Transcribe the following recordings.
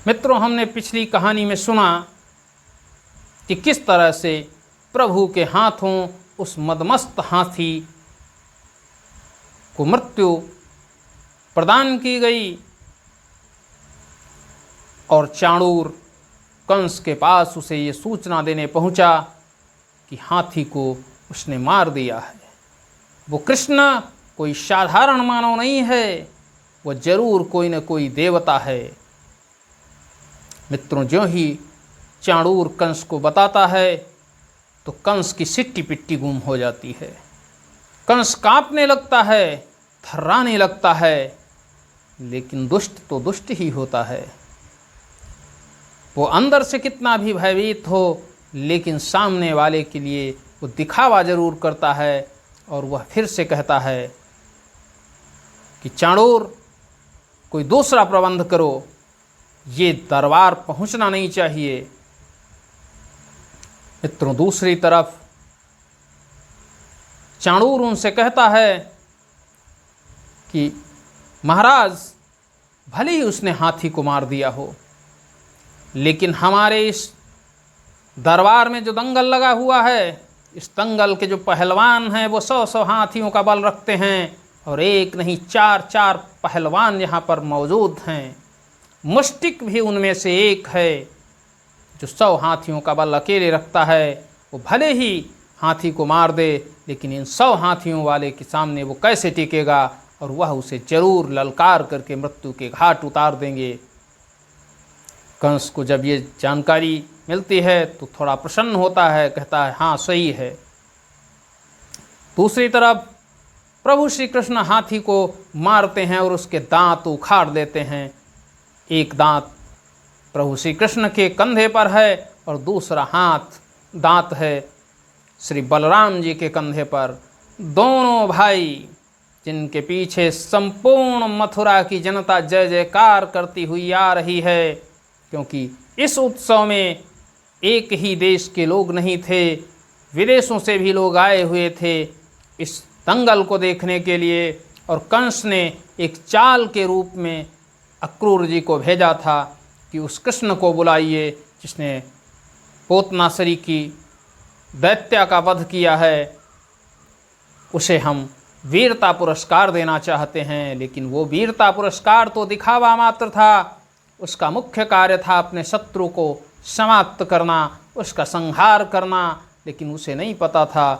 मित्रों, हमने पिछली कहानी में सुना कि किस तरह से प्रभु के हाथों उस मदमस्त हाथी को मृत्यु प्रदान की गई और चाणूर कंस के पास उसे ये सूचना देने पहुंचा कि हाथी को उसने मार दिया है। वो कृष्ण कोई साधारण मानव नहीं है, वो जरूर कोई न कोई देवता है। मित्रों, ज्यों ही चाणूर कंस को बताता है तो कंस की सिट्टी पिट्टी गुम हो जाती है। कंस कांपने लगता है, थर्राने लगता है, लेकिन दुष्ट तो दुष्ट ही होता है। वो अंदर से कितना भी भयभीत हो, लेकिन सामने वाले के लिए वो दिखावा जरूर करता है और वह फिर से कहता है कि चाणूर, कोई दूसरा प्रबंध करो, ये दरबार पहुंचना नहीं चाहिए। मित्रों, दूसरी तरफ चाणूर उनसे कहता है कि महाराज, भले ही उसने हाथी को मार दिया हो, लेकिन हमारे इस दरबार में जो दंगल लगा हुआ है, इस दंगल के जो पहलवान हैं वो 100 हाथियों का बल रखते हैं और एक नहीं 4 पहलवान यहाँ पर मौजूद हैं। मुष्टिक भी उनमें से एक है जो 100 हाथियों का बल अकेले रखता है। वो भले ही हाथी को मार दे, लेकिन इन 100 हाथियों वाले के सामने वो कैसे टिकेगा, और वह उसे जरूर ललकार करके मृत्यु के घाट उतार देंगे। कंस को जब ये जानकारी मिलती है तो थोड़ा प्रसन्न होता है, कहता है हाँ सही है। दूसरी तरफ प्रभु श्री कृष्ण हाथी को मारते हैं और उसके दांत उखाड़ देते हैं। एक दांत प्रभु श्री कृष्ण के कंधे पर है और दूसरा दांत है श्री बलराम जी के कंधे पर। दोनों भाई, जिनके पीछे संपूर्ण मथुरा की जनता जय जयकार करती हुई आ रही है, क्योंकि इस उत्सव में एक ही देश के लोग नहीं थे, विदेशों से भी लोग आए हुए थे इस दंगल को देखने के लिए। और कंस ने एक चाल के रूप में अक्रूर जी को भेजा था कि उस कृष्ण को बुलाइए जिसने पोतनासरी की दैत्या का वध किया है, उसे हम वीरता पुरस्कार देना चाहते हैं। लेकिन वो वीरता पुरस्कार तो दिखावा मात्र था, उसका मुख्य कार्य था अपने शत्रु को समाप्त करना, उसका संहार करना। लेकिन उसे नहीं पता था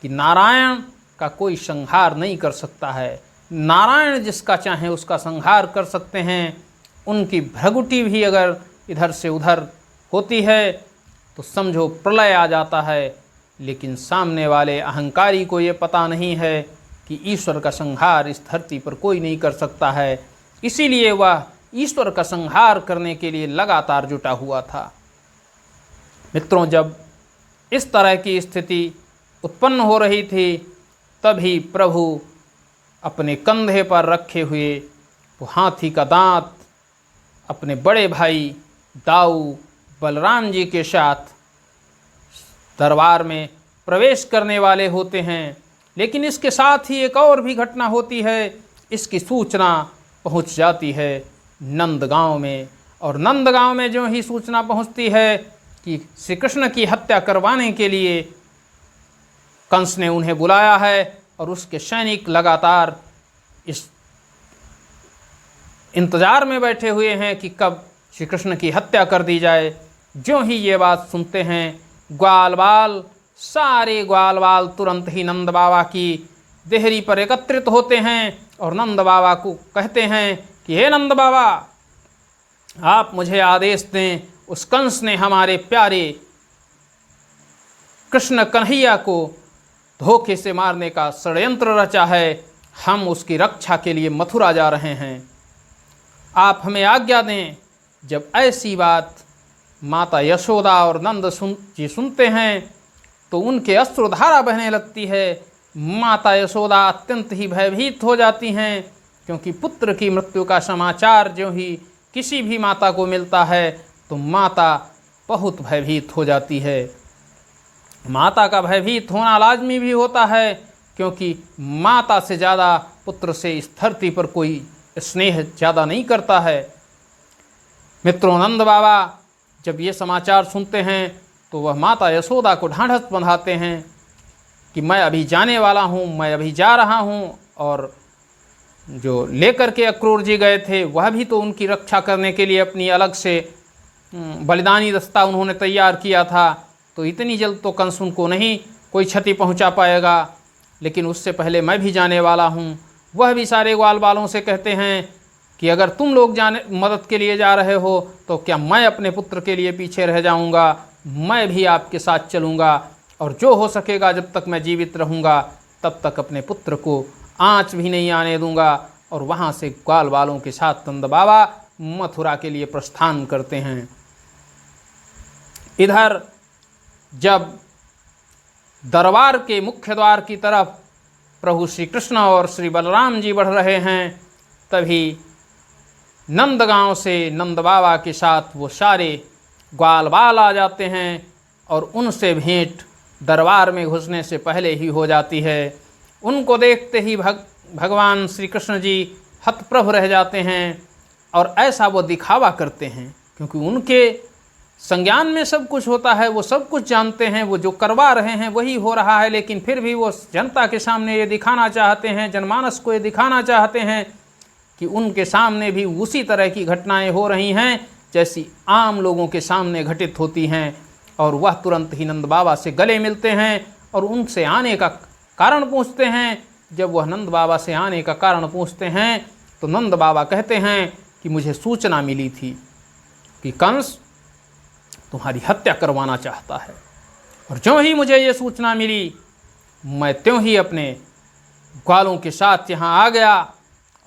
कि नारायण का कोई संहार नहीं कर सकता है। नारायण जिसका चाहे उसका संहार कर सकते हैं। उनकी भ्रगुटी भी अगर इधर से उधर होती है तो समझो प्रलय आ जाता है। लेकिन सामने वाले अहंकारी को ये पता नहीं है कि ईश्वर का संहार इस धरती पर कोई नहीं कर सकता है, इसीलिए वह ईश्वर का संहार करने के लिए लगातार जुटा हुआ था। मित्रों, जब इस तरह की स्थिति उत्पन्न हो रही थी, तभी प्रभु अपने कंधे पर रखे हुए वो हाथी का दांत अपने बड़े भाई दाऊ बलराम जी के साथ दरबार में प्रवेश करने वाले होते हैं। लेकिन इसके साथ ही एक और भी घटना होती है। इसकी सूचना पहुंच जाती है नंदगांव में, और नंदगांव में जो ही सूचना पहुंचती है कि श्री कृष्ण की हत्या करवाने के लिए कंस ने उन्हें बुलाया है और उसके सैनिक लगातार इस इंतजार में बैठे हुए हैं कि कब श्री कृष्ण की हत्या कर दी जाए। ज्यों ही ये बात सुनते हैं, सारे ग्वाल बाल तुरंत ही नंद बाबा की देहरी पर एकत्रित होते हैं और नंद बाबा को कहते हैं कि हे नंद बाबा, आप मुझे आदेश दें, उस कंस ने हमारे प्यारे कृष्ण कन्हैया को धोखे से मारने का षड्यंत्र रचा है। हम उसकी रक्षा के लिए मथुरा जा रहे हैं, आप हमें आज्ञा दें। जब ऐसी बात माता यशोदा और नंद जी सुनते हैं तो उनके अश्रुधारा बहने लगती है। माता यशोदा अत्यंत ही भयभीत हो जाती हैं, क्योंकि पुत्र की मृत्यु का समाचार जो ही किसी भी माता को मिलता है तो माता बहुत भयभीत हो जाती है। माता का भयभीत होना लाजमी भी होता है, क्योंकि माता से ज़्यादा पुत्र से इस धरती पर कोई स्नेह ज़्यादा नहीं करता है। मित्रों, नंद बाबा जब ये समाचार सुनते हैं तो वह माता यशोदा को ढांढस बंधाते हैं कि मैं अभी जाने वाला हूँ, मैं अभी जा रहा हूँ। और जो लेकर के अक्रूर जी गए थे वह भी तो उनकी रक्षा करने के लिए अपनी अलग से बलिदानी दस्ता उन्होंने तैयार किया था। तो इतनी जल्द तो कंस उनको नहीं कोई क्षति पहुंचा पाएगा, लेकिन उससे पहले मैं भी जाने वाला हूं। वह भी सारे ग्वाल बालों से कहते हैं कि अगर तुम लोग जाने मदद के लिए जा रहे हो तो क्या मैं अपने पुत्र के लिए पीछे रह जाऊंगा? मैं भी आपके साथ चलूंगा और जो हो सकेगा जब तक मैं जीवित रहूंगा तब तक अपने पुत्र को आँच भी नहीं आने दूंगा। और वहाँ से ग्वाल बालों के साथ नंद बाबा मथुरा के लिए प्रस्थान करते हैं। इधर जब दरबार के मुख्य द्वार की तरफ प्रभु श्री कृष्ण और श्री बलराम जी बढ़ रहे हैं, तभी नंदगांव से नंद बाबा के साथ वो सारे ग्वाल बाल आ जाते हैं और उनसे भेंट दरबार में घुसने से पहले ही हो जाती है। उनको देखते ही भगवान श्री कृष्ण जी हतप्रभ रह जाते हैं और ऐसा वो दिखावा करते हैं, क्योंकि उनके संज्ञान में सब कुछ होता है, वो सब कुछ जानते हैं, वो जो करवा रहे हैं वही हो रहा है, लेकिन फिर भी वो जनता के सामने ये दिखाना चाहते हैं, जनमानस को ये दिखाना चाहते हैं कि उनके सामने भी उसी तरह की घटनाएं हो रही हैं जैसी आम लोगों के सामने घटित होती हैं। और वह तुरंत ही नंद बाबा से गले मिलते हैं और उनसे आने का कारण पूछते हैं। जब वह नंद बाबा से आने का कारण पूछते हैं तो नंद बाबा कहते हैं कि मुझे सूचना मिली थी कि कंस तुम्हारी हत्या करवाना चाहता है, और ज्यों ही मुझे ये सूचना मिली मैं त्यों ही अपने ग्वालों के साथ यहाँ आ गया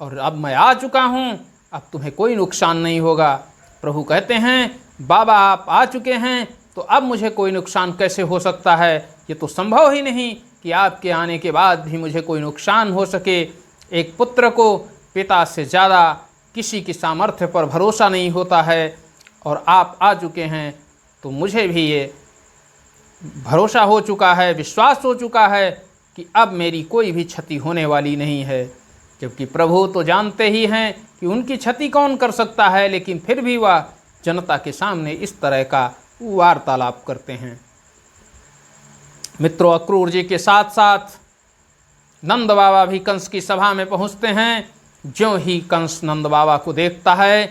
और अब मैं आ चुका हूँ, अब तुम्हें कोई नुकसान नहीं होगा। प्रभु कहते हैं बाबा आप आ चुके हैं तो अब मुझे कोई नुकसान कैसे हो सकता है? ये तो संभव ही नहीं कि आपके आने के बाद भी मुझे कोई नुकसान हो सके। एक पुत्र को पिता से ज़्यादा किसी की सामर्थ्य पर भरोसा नहीं होता है, और आप आ चुके हैं तो मुझे भी ये भरोसा हो चुका है, विश्वास हो चुका है कि अब मेरी कोई भी क्षति होने वाली नहीं है। जबकि प्रभु तो जानते ही हैं कि उनकी क्षति कौन कर सकता है, लेकिन फिर भी वह जनता के सामने इस तरह का वार्तालाप करते हैं। मित्रों, अक्रूर जी के साथ साथ नंद बाबा भी कंस की सभा में पहुंचते हैं। ज्यों ही कंस नंद बाबा को देखता है,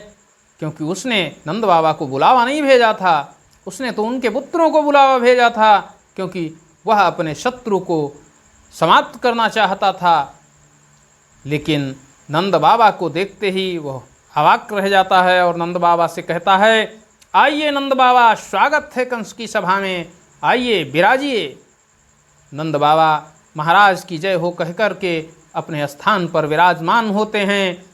क्योंकि उसने नंद बाबा को बुलावा नहीं भेजा था, उसने तो उनके पुत्रों को बुलावा भेजा था, क्योंकि वह अपने शत्रु को समाप्त करना चाहता था। लेकिन नंद बाबा को देखते ही वह अवाक रह जाता है और नंद बाबा से कहता है, आइए नंद बाबा, स्वागत है कंस की सभा में, आइए विराजिए। नंद बाबा महाराज की जय हो कहकर के अपने स्थान पर विराजमान होते हैं।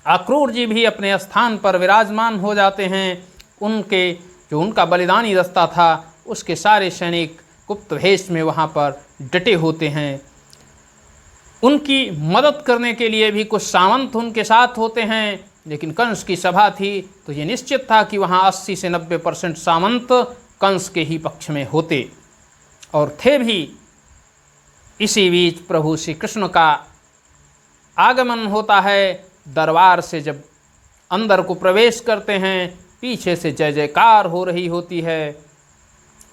अक्रूर जी भी अपने स्थान पर विराजमान हो जाते हैं। उनके जो उनका बलिदानी दस्ता था उसके सारे सैनिक गुप्त भेष में वहाँ पर डटे होते हैं। उनकी मदद करने के लिए भी कुछ सामंत उनके साथ होते हैं, लेकिन कंस की सभा थी तो ये निश्चित था कि वहाँ 80 से 90% सामंत कंस के ही पक्ष में होते और थे भी। इसी बीच प्रभु श्री कृष्ण का आगमन होता है। दरबार से जब अंदर को प्रवेश करते हैं, पीछे से जय जयकार हो रही होती है,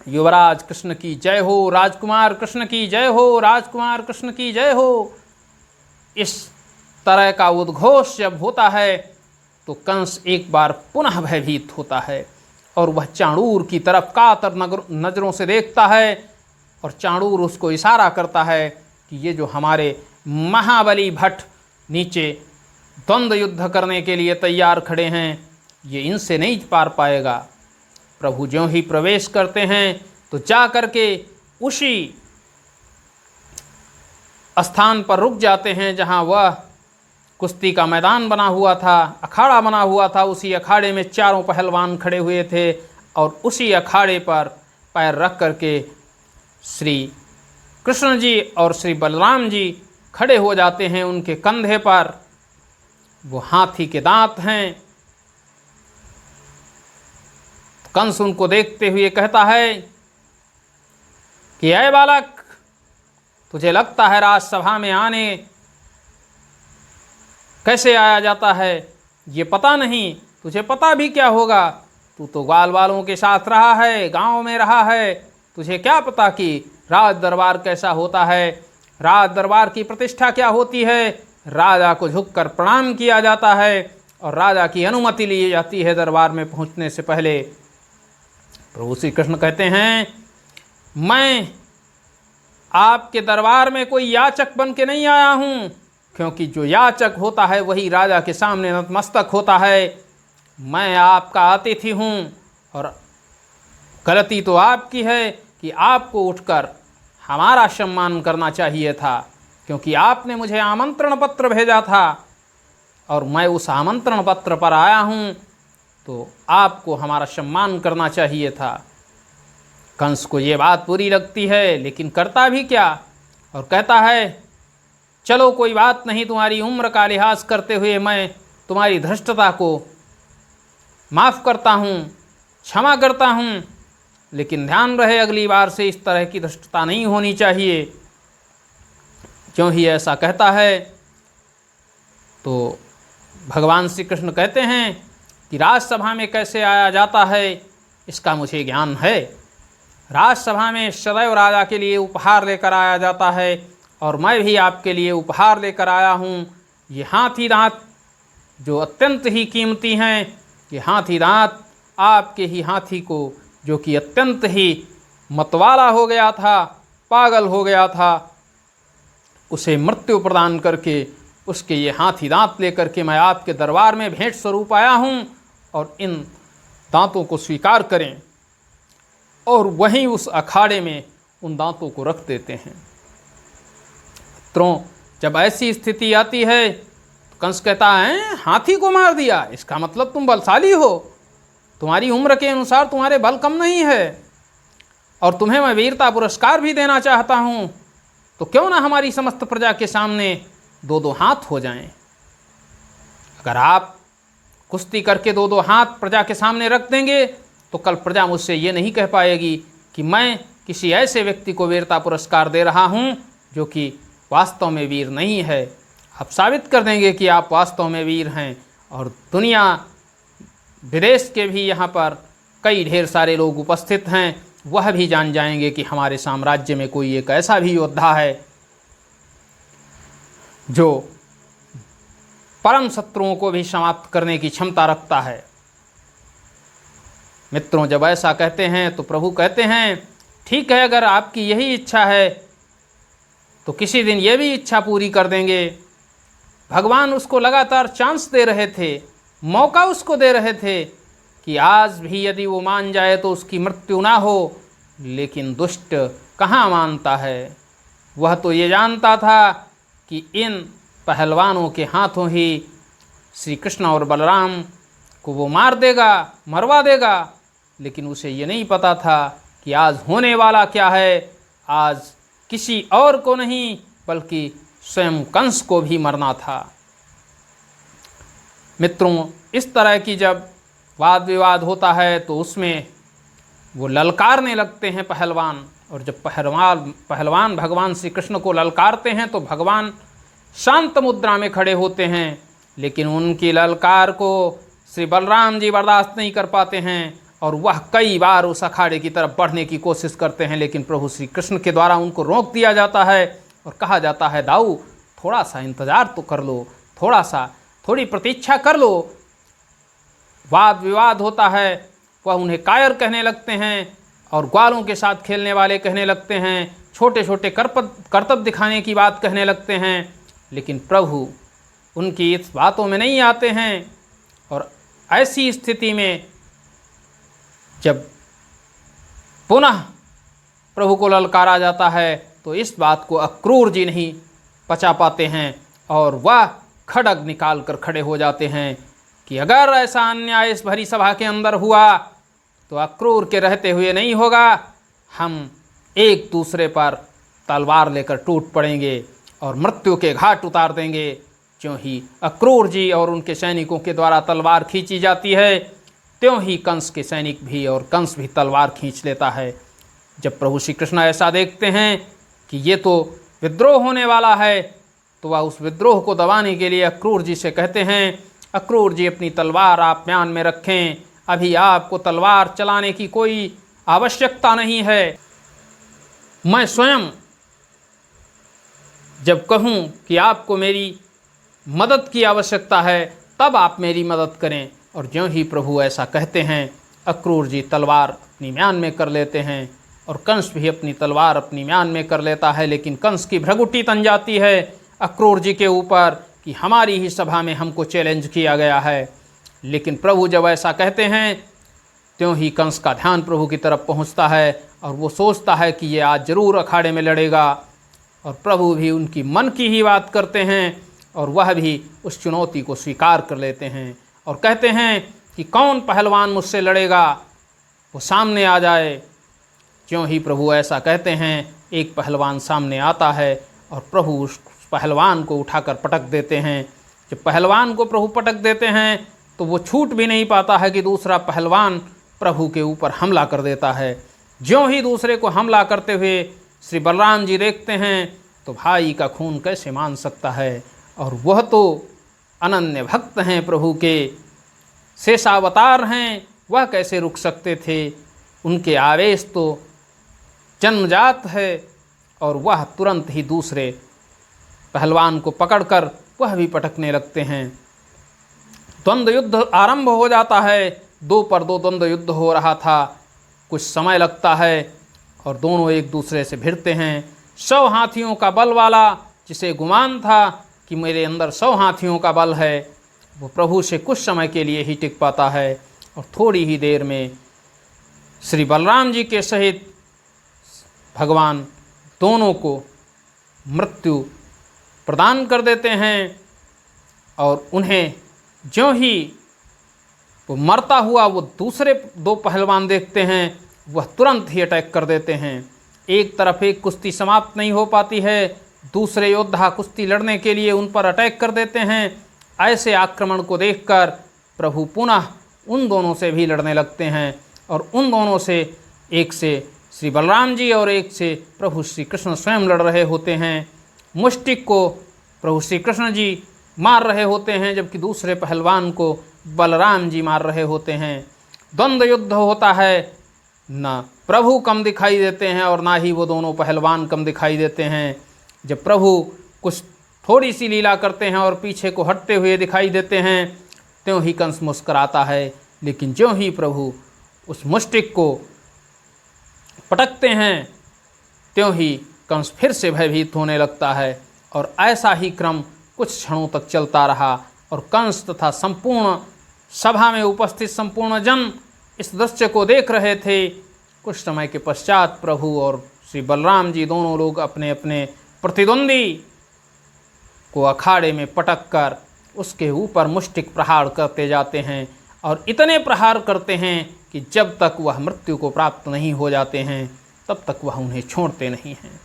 युवराज कृष्ण की जय हो, राजकुमार कृष्ण की जय हो, राजकुमार कृष्ण की जय हो। इस तरह का उद्घोष जब होता है तो कंस एक बार पुनः भयभीत होता है और वह चाणूर की तरफ कातर नजरों से देखता है, और चाणूर उसको इशारा करता है कि ये जो हमारे महाबली भट्ट नीचे द्वंद्व युद्ध करने के लिए तैयार खड़े हैं, ये इनसे नहीं पार पाएगा। प्रभु ज्यों ही प्रवेश करते हैं तो जा कर के उसी स्थान पर रुक जाते हैं जहां वह कुश्ती का मैदान बना हुआ था, अखाड़ा बना हुआ था। उसी अखाड़े में चारों पहलवान खड़े हुए थे और उसी अखाड़े पर पैर रख करके श्री कृष्ण जी और श्री बलराम जी खड़े हो जाते हैं। उनके कंधे पर वो हाथी के दांत हैं। कंस उनको देखते हुए कहता है कि ऐ बालक, तुझे लगता है राजसभा में आने कैसे आया जाता है, ये पता नहीं तुझे पता भी क्या होगा, तू तो ग्वाल वालों के साथ रहा है, गांव में रहा है, तुझे क्या पता कि राज दरबार कैसा होता है, राज दरबार की प्रतिष्ठा क्या होती है, राजा को झुककर प्रणाम किया जाता है और राजा की अनुमति ली जाती है दरबार में पहुंचने से पहले। प्रभु श्री कृष्ण कहते हैं, मैं आपके दरबार में कोई याचक बन के नहीं आया हूँ, क्योंकि जो याचक होता है वही राजा के सामने नतमस्तक होता है। मैं आपका अतिथि हूँ और गलती तो आपकी है कि आपको उठकर हमारा सम्मान करना चाहिए था, क्योंकि आपने मुझे आमंत्रण पत्र भेजा था और मैं उस आमंत्रण पत्र पर आया हूँ, तो आपको हमारा सम्मान करना चाहिए था। कंस को ये बात बुरी लगती है, लेकिन करता भी क्या, और कहता है, चलो कोई बात नहीं, तुम्हारी उम्र का लिहाज करते हुए मैं तुम्हारी धृष्टता को माफ़ करता हूँ, क्षमा करता हूँ, लेकिन ध्यान रहे अगली बार से इस तरह की धृष्टता नहीं होनी चाहिए। क्यों ही ऐसा कहता है, तो भगवान श्री कृष्ण कहते हैं कि राजसभा में कैसे आया जाता है इसका मुझे ज्ञान है। राजसभा में सदैव राजा के लिए उपहार लेकर आया जाता है और मैं भी आपके लिए उपहार लेकर आया हूँ। ये हाथी दांत जो अत्यंत ही कीमती हैं, ये हाथी दांत आपके ही हाथी को, जो कि अत्यंत ही मतवाला हो गया था, पागल हो गया था, उसे मृत्यु प्रदान करके उसके ये हाथी दांत लेकर के मैं आपके दरबार में भेंट स्वरूप आया हूँ, और इन दांतों को स्वीकार करें। और वहीं उस अखाड़े में उन दांतों को रख देते हैं। मित्रों, जब ऐसी स्थिति आती है तो कंस कहता है, हाथी को मार दिया, इसका मतलब तुम बलशाली हो, तुम्हारी उम्र के अनुसार तुम्हारे बल कम नहीं है, और तुम्हें मैं वीरता पुरस्कार भी देना चाहता हूँ, तो क्यों ना हमारी समस्त प्रजा के सामने दो दो हाथ हो जाएं। अगर आप कुश्ती करके दो दो हाथ प्रजा के सामने रख देंगे तो कल प्रजा मुझसे ये नहीं कह पाएगी कि मैं किसी ऐसे व्यक्ति को वीरता पुरस्कार दे रहा हूँ जो कि वास्तव में वीर नहीं है। आप साबित कर देंगे कि आप वास्तव में वीर हैं, और दुनिया विदेश के भी यहाँ पर कई ढेर सारे लोग उपस्थित हैं, वह भी जान जाएंगे कि हमारे साम्राज्य में कोई एक ऐसा भी योद्धा है जो परम शत्रुओं को भी समाप्त करने की क्षमता रखता है। मित्रों, जब ऐसा कहते हैं तो प्रभु कहते हैं, ठीक है, अगर आपकी यही इच्छा है तो किसी दिन ये भी इच्छा पूरी कर देंगे। भगवान उसको लगातार चांस दे रहे थे, मौका उसको दे रहे थे कि आज भी यदि वो मान जाए तो उसकी मृत्यु ना हो, लेकिन दुष्ट कहाँ मानता है। वह तो ये जानता था कि इन पहलवानों के हाथों ही श्री कृष्ण और बलराम को वो मार देगा, मरवा देगा, लेकिन उसे ये नहीं पता था कि आज होने वाला क्या है। आज किसी और को नहीं बल्कि स्वयं कंस को भी मरना था। मित्रों, इस तरह की जब वाद विवाद होता है तो उसमें वो ललकारने लगते हैं पहलवान, और जब पहलवान भगवान श्री कृष्ण को ललकारते हैं तो भगवान शांत मुद्रा में खड़े होते हैं, लेकिन उनकी ललकार को श्री बलराम जी बर्दाश्त नहीं कर पाते हैं और वह कई बार उस अखाड़े की तरफ बढ़ने की कोशिश करते हैं, लेकिन प्रभु श्री कृष्ण के द्वारा उनको रोक दिया जाता है और कहा जाता है, दाऊ थोड़ा सा इंतज़ार तो कर लो, थोड़ी प्रतीक्षा कर लो। वाद विवाद होता है, वह उन्हें कायर कहने लगते हैं और ग्वालों के साथ खेलने वाले कहने लगते हैं, छोटे छोटे करतब दिखाने की बात कहने लगते हैं, लेकिन प्रभु उनकी इस बातों में नहीं आते हैं। और ऐसी स्थिति में जब पुनः प्रभु को ललकारा जाता है तो इस बात को अक्रूर जी नहीं पचा पाते हैं और वह खड्ग निकाल कर खड़े हो जाते हैं कि अगर ऐसा अन्याय इस भरी सभा के अंदर हुआ तो अक्रूर के रहते हुए नहीं होगा, हम एक दूसरे पर तलवार लेकर टूट पड़ेंगे और मृत्यु के घाट उतार देंगे। ज्यों ही अक्रूर जी और उनके सैनिकों के द्वारा तलवार खींची जाती है, त्यों ही कंस के सैनिक भी और कंस भी तलवार खींच लेता है। जब प्रभु श्री कृष्ण ऐसा देखते हैं कि ये तो विद्रोह होने वाला है, तो वह उस विद्रोह को दबाने के लिए अक्रूर जी से कहते हैं अक्रूर जी अपनी तलवार आप म्यान में रखें, अभी आपको तलवार चलाने की कोई आवश्यकता नहीं है। मैं स्वयं जब कहूँ कि आपको मेरी मदद की आवश्यकता है तब आप मेरी मदद करें। और ज्यों ही प्रभु ऐसा कहते हैं, अक्रूर जी तलवार अपनी म्यान में कर लेते हैं और कंस भी अपनी तलवार अपनी म्यान में कर लेता है। लेकिन कंस की भ्रगुटी तन जाती है अक्रूर जी के ऊपर कि हमारी ही सभा में हमको चैलेंज किया गया है। लेकिन प्रभु जब ऐसा कहते हैं त्यों ही कंस का ध्यान प्रभु की तरफ पहुंचता है और वो सोचता है कि ये आज ज़रूर अखाड़े में लड़ेगा। और प्रभु भी उनकी मन की ही बात करते हैं और वह भी उस चुनौती को स्वीकार कर लेते हैं और कहते हैं कि कौन पहलवान मुझसे लड़ेगा, वो सामने आ जाए। क्यों ही प्रभु ऐसा कहते हैं, एक पहलवान सामने आता है और प्रभु उस पहलवान को उठाकर पटक देते हैं। जब पहलवान को प्रभु पटक देते हैं तो वो छूट भी नहीं पाता है कि दूसरा पहलवान प्रभु के ऊपर हमला कर देता है। ज्यों ही दूसरे को हमला करते हुए श्री बलराम जी देखते हैं तो भाई का खून कैसे मान सकता है, और वह तो अनन्य भक्त हैं प्रभु के, शेषावतार हैं, वह कैसे रुक सकते थे। उनके आवेश तो जन्मजात है और वह तुरंत ही दूसरे पहलवान को पकड़कर वह भी पटकने लगते हैं। द्वंद्व युद्ध आरंभ हो जाता है। 2 पर 2 द्वंद्व युद्ध हो रहा था। कुछ समय लगता है और दोनों एक दूसरे से भिड़ते हैं। 100 हाथियों का बल वाला, जिसे गुमान था कि मेरे अंदर 100 हाथियों का बल है, वो प्रभु से कुछ समय के लिए ही टिक पाता है और थोड़ी ही देर में श्री बलराम जी के सहित भगवान दोनों को मृत्यु प्रदान कर देते हैं। और उन्हें ज्यों ही वो मरता हुआ वो दूसरे 2 पहलवान देखते हैं, वह तुरंत ही अटैक कर देते हैं। एक तरफ एक कुश्ती समाप्त नहीं हो पाती है, दूसरे योद्धा कुश्ती लड़ने के लिए उन पर अटैक कर देते हैं। ऐसे आक्रमण को देखकर प्रभु पुनः उन दोनों से भी लड़ने लगते हैं और उन दोनों से, एक से श्री बलराम जी और एक से प्रभु श्री कृष्ण स्वयं लड़ रहे होते हैं। मुष्टिक को प्रभु श्री कृष्ण जी मार रहे होते हैं, जबकि दूसरे पहलवान को बलराम जी मार रहे होते हैं। द्वंद्व युद्ध होता है, ना प्रभु कम दिखाई देते हैं और ना ही वो दोनों पहलवान कम दिखाई देते हैं। जब प्रभु कुछ थोड़ी सी लीला करते हैं और पीछे को हटते हुए दिखाई देते हैं, त्यों ही कंस मुस्कराता है। लेकिन ज्यों ही प्रभु उस मुष्टिक को पटकते हैं, त्यों ही कंस फिर से भयभीत होने लगता है। और ऐसा ही क्रम कुछ क्षणों तक चलता रहा और कंस तथा संपूर्ण सभा में उपस्थित संपूर्ण जन इस दृश्य को देख रहे थे। कुछ समय के पश्चात प्रभु और श्री बलराम जी दोनों लोग अपने अपने प्रतिद्वंदी को अखाड़े में पटक कर उसके ऊपर मुष्टिक प्रहार करते जाते हैं और इतने प्रहार करते हैं कि जब तक वह मृत्यु को प्राप्त नहीं हो जाते हैं तब तक वह उन्हें छोड़ते नहीं हैं।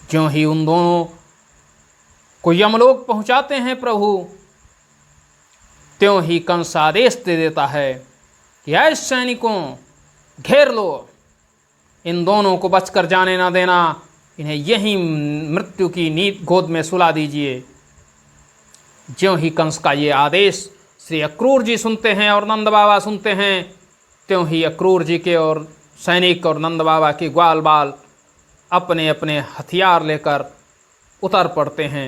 ज्यों ही उन दोनों को यमलोक पहुंचाते हैं प्रभु, त्यों ही कंस आदेश दे देता है कि ऐ सैनिकों, घेर लो, इन दोनों को बचकर जाने ना देना, इन्हें यहीं मृत्यु की नींद गोद में सुला दीजिए। ज्यों ही कंस का ये आदेश श्री अक्रूर जी सुनते हैं और नंद बाबा सुनते हैं, त्यों ही अक्रूर जी के और सैनिक और नंद बाबा के ग्वाल बाल अपने अपने हथियार लेकर उतर पड़ते हैं।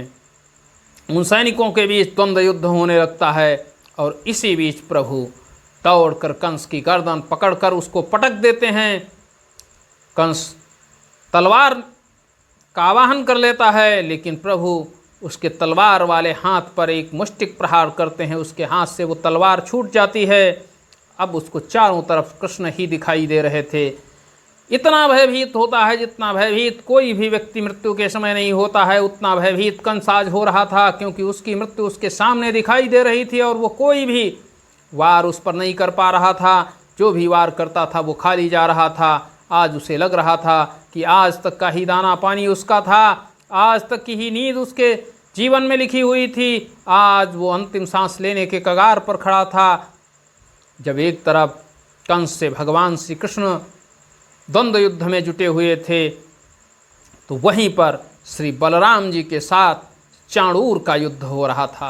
उन सैनिकों के बीच द्वंद्व युद्ध होने लगता है और इसी बीच प्रभु दौड़कर कंस की गर्दन पकड़कर उसको पटक देते हैं। कंस तलवार का आवाहन कर लेता है, लेकिन प्रभु उसके तलवार वाले हाथ पर एक मुष्टिक प्रहार करते हैं। उसके हाथ से वो तलवार छूट जाती है। अब उसको चारों तरफ कृष्ण ही दिखाई दे रहे थे। इतना भयभीत होता है जितना भयभीत कोई भी व्यक्ति मृत्यु के समय नहीं होता है, उतना भयभीत कंस आज हो रहा था, क्योंकि उसकी मृत्यु उसके सामने दिखाई दे रही थी और वो कोई भी वार उस पर नहीं कर पा रहा था। जो भी वार करता था वो खाली जा रहा था। आज उसे लग रहा था कि आज तक का ही दाना पानी उसका था, आज तक की ही नींद उसके जीवन में लिखी हुई थी। आज वो अंतिम सांस लेने के कगार पर खड़ा था। जब एक तरफ कंस से भगवान श्री कृष्ण द्वंद्व युद्ध में जुटे हुए थे, तो वहीं पर श्री बलराम जी के साथ चाणूर का युद्ध हो रहा था।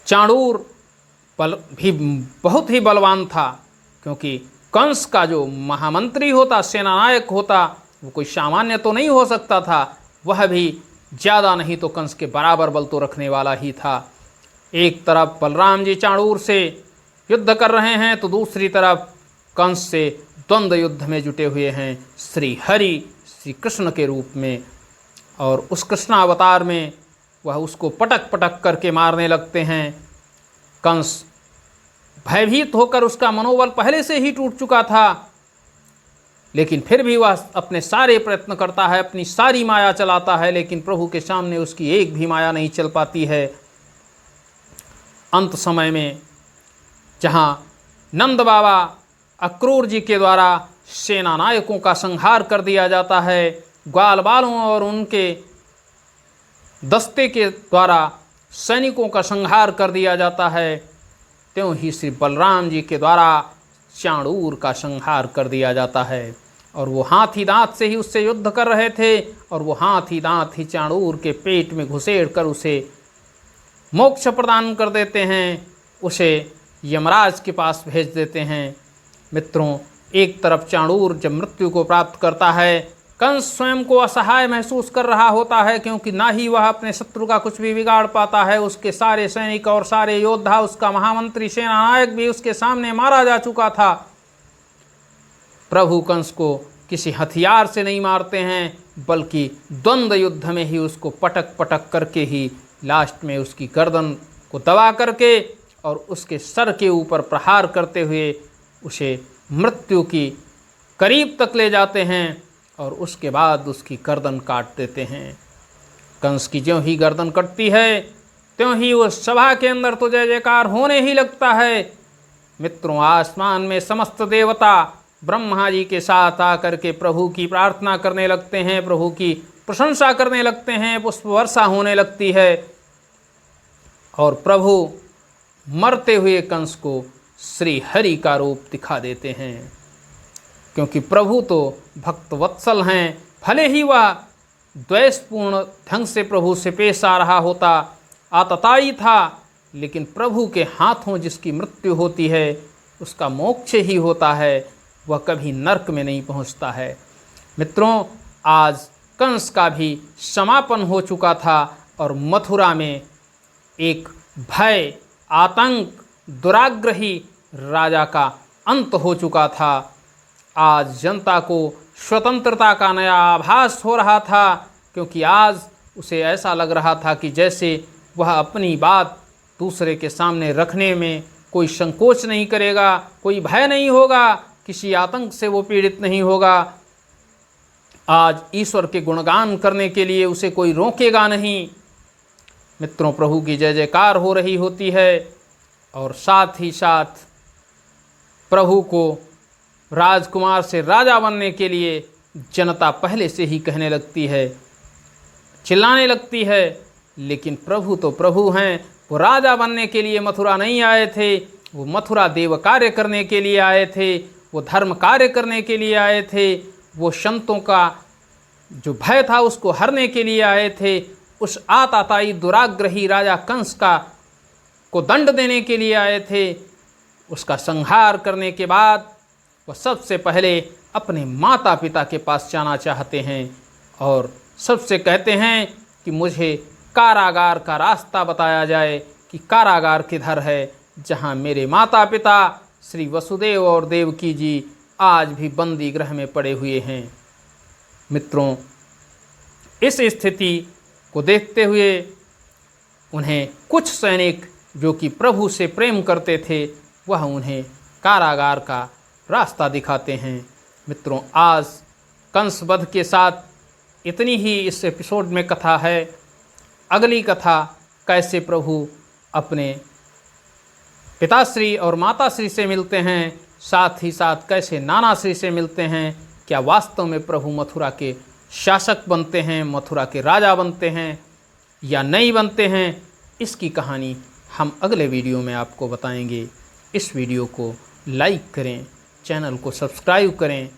चाणूर भी बहुत ही बलवान था, क्योंकि कंस का जो महामंत्री होता, सेनानायक होता, वो कोई सामान्य तो नहीं हो सकता था। वह भी ज़्यादा नहीं तो कंस के बराबर बल तो रखने वाला ही था। एक तरफ बलराम जी चाणूर से युद्ध कर रहे हैं, तो दूसरी तरफ कंस से द्वंद्व युद्ध में जुटे हुए हैं श्री हरि, श्री कृष्ण के रूप में। और उस कृष्णावतार में वह उसको पटक पटक करके मारने लगते हैं। कंस भयभीत होकर, उसका मनोबल पहले से ही टूट चुका था, लेकिन फिर भी वह अपने सारे प्रयत्न करता है, अपनी सारी माया चलाता है, लेकिन प्रभु के सामने उसकी एक भी माया नहीं चल पाती है। अंत समय में जहाँ नंद बाबा अक्रूर जी के द्वारा सेना नायकों का संहार कर दिया जाता है, ग्वाल बालों और उनके दस्ते के द्वारा सैनिकों का संहार कर दिया जाता है, त्यों ही श्री बलराम जी के द्वारा चाणूर का संहार कर दिया जाता है। और वो हाथी दांत से ही उससे युद्ध कर रहे थे, और वो हाथी दांत ही चाणूर के पेट में घुसेड़ कर उसे मोक्ष प्रदान कर देते हैं, उसे यमराज के पास भेज देते हैं। मित्रों, एक तरफ चाणूर जब मृत्यु को प्राप्त करता है, कंस स्वयं को असहाय महसूस कर रहा होता है, क्योंकि ना ही वह अपने शत्रु का कुछ भी बिगाड़ पाता है। उसके सारे सैनिक और सारे योद्धा, उसका महामंत्री सेनानायक भी उसके सामने मारा जा चुका था। प्रभु कंस को किसी हथियार से नहीं मारते हैं, बल्कि द्वंद्व युद्ध में ही उसको पटक पटक करके ही लास्ट में उसकी गर्दन को दबा करके और उसके सर के ऊपर प्रहार करते हुए उसे मृत्यु की करीब तक ले जाते हैं, और उसके बाद उसकी गर्दन काट देते हैं। कंस की ज्यों ही गर्दन कटती है, त्यों ही उस सभा के अंदर तो जय जयकार होने ही लगता है। मित्रों, आसमान में समस्त देवता ब्रह्मा जी के साथ आकर के प्रभु की प्रार्थना करने लगते हैं, प्रभु की प्रशंसा करने लगते हैं, पुष्प वर्षा होने लगती है, और प्रभु मरते हुए कंस को श्री हरि का रूप दिखा देते हैं। क्योंकि प्रभु तो भक्त वत्सल हैं, भले ही वह द्वेषपूर्ण ढंग से प्रभु से पेश आ रहा होता, आतताई था, लेकिन प्रभु के हाथों जिसकी मृत्यु होती है उसका मोक्ष ही होता है, वह कभी नरक में नहीं पहुंचता है। मित्रों, आज कंस का भी समापन हो चुका था, और मथुरा में एक भय, आतंक, दुराग्रही राजा का अंत हो चुका था। आज जनता को स्वतंत्रता का नया आभास हो रहा था, क्योंकि आज उसे ऐसा लग रहा था कि जैसे वह अपनी बात दूसरे के सामने रखने में कोई संकोच नहीं करेगा, कोई भय नहीं होगा, किसी आतंक से वो पीड़ित नहीं होगा। आज ईश्वर के गुणगान करने के लिए उसे कोई रोकेगा नहीं। मित्रों, प्रभु की जय जयकार हो रही होती है, और साथ ही साथ प्रभु को राजकुमार से राजा बनने के लिए जनता पहले से ही कहने लगती है, चिल्लाने लगती है। लेकिन प्रभु तो प्रभु हैं, वो राजा बनने के लिए मथुरा नहीं आए थे, वो मथुरा देव कार्य करने के लिए आए थे, वो धर्म कार्य करने के लिए आए थे, वो संतों का जो भय था उसको हरने के लिए आए थे, उस आताताई दुराग्रही राजा कंस को दंड देने के लिए आए थे। उसका संहार करने के बाद वह सबसे पहले अपने माता पिता के पास जाना चाहते हैं, और सबसे कहते हैं कि मुझे कारागार का रास्ता बताया जाए, कि कारागार किधर है, जहाँ मेरे माता पिता श्री वसुदेव और देवकी जी आज भी बंदी गृह में पड़े हुए हैं। मित्रों, इस स्थिति को देखते हुए उन्हें कुछ सैनिक जो कि प्रभु से प्रेम करते थे, वह उन्हें कारागार का रास्ता दिखाते हैं। मित्रों, आज कंस वध के साथ इतनी ही इस एपिसोड में कथा है। अगली कथा कैसे प्रभु अपने पिताश्री और माताश्री से मिलते हैं, साथ ही साथ कैसे नानाश्री से मिलते हैं, क्या वास्तव में प्रभु मथुरा के शासक बनते हैं, मथुरा के राजा बनते हैं या नहीं बनते हैं, इसकी कहानी हम अगले वीडियो में आपको बताएंगे। इस वीडियो को लाइक करें, चैनल को सब्सक्राइब करें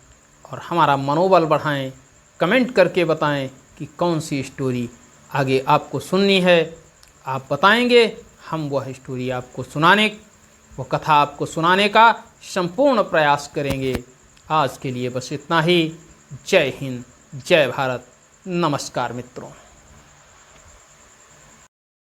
और हमारा मनोबल बढ़ाएं। कमेंट करके बताएं कि कौन सी स्टोरी आगे आपको सुननी है। आप बताएंगे, हम वह स्टोरी आपको सुनाने, वो कथा आपको सुनाने का संपूर्ण प्रयास करेंगे। आज के लिए बस इतना ही। जय हिंद, जय भारत, नमस्कार मित्रों।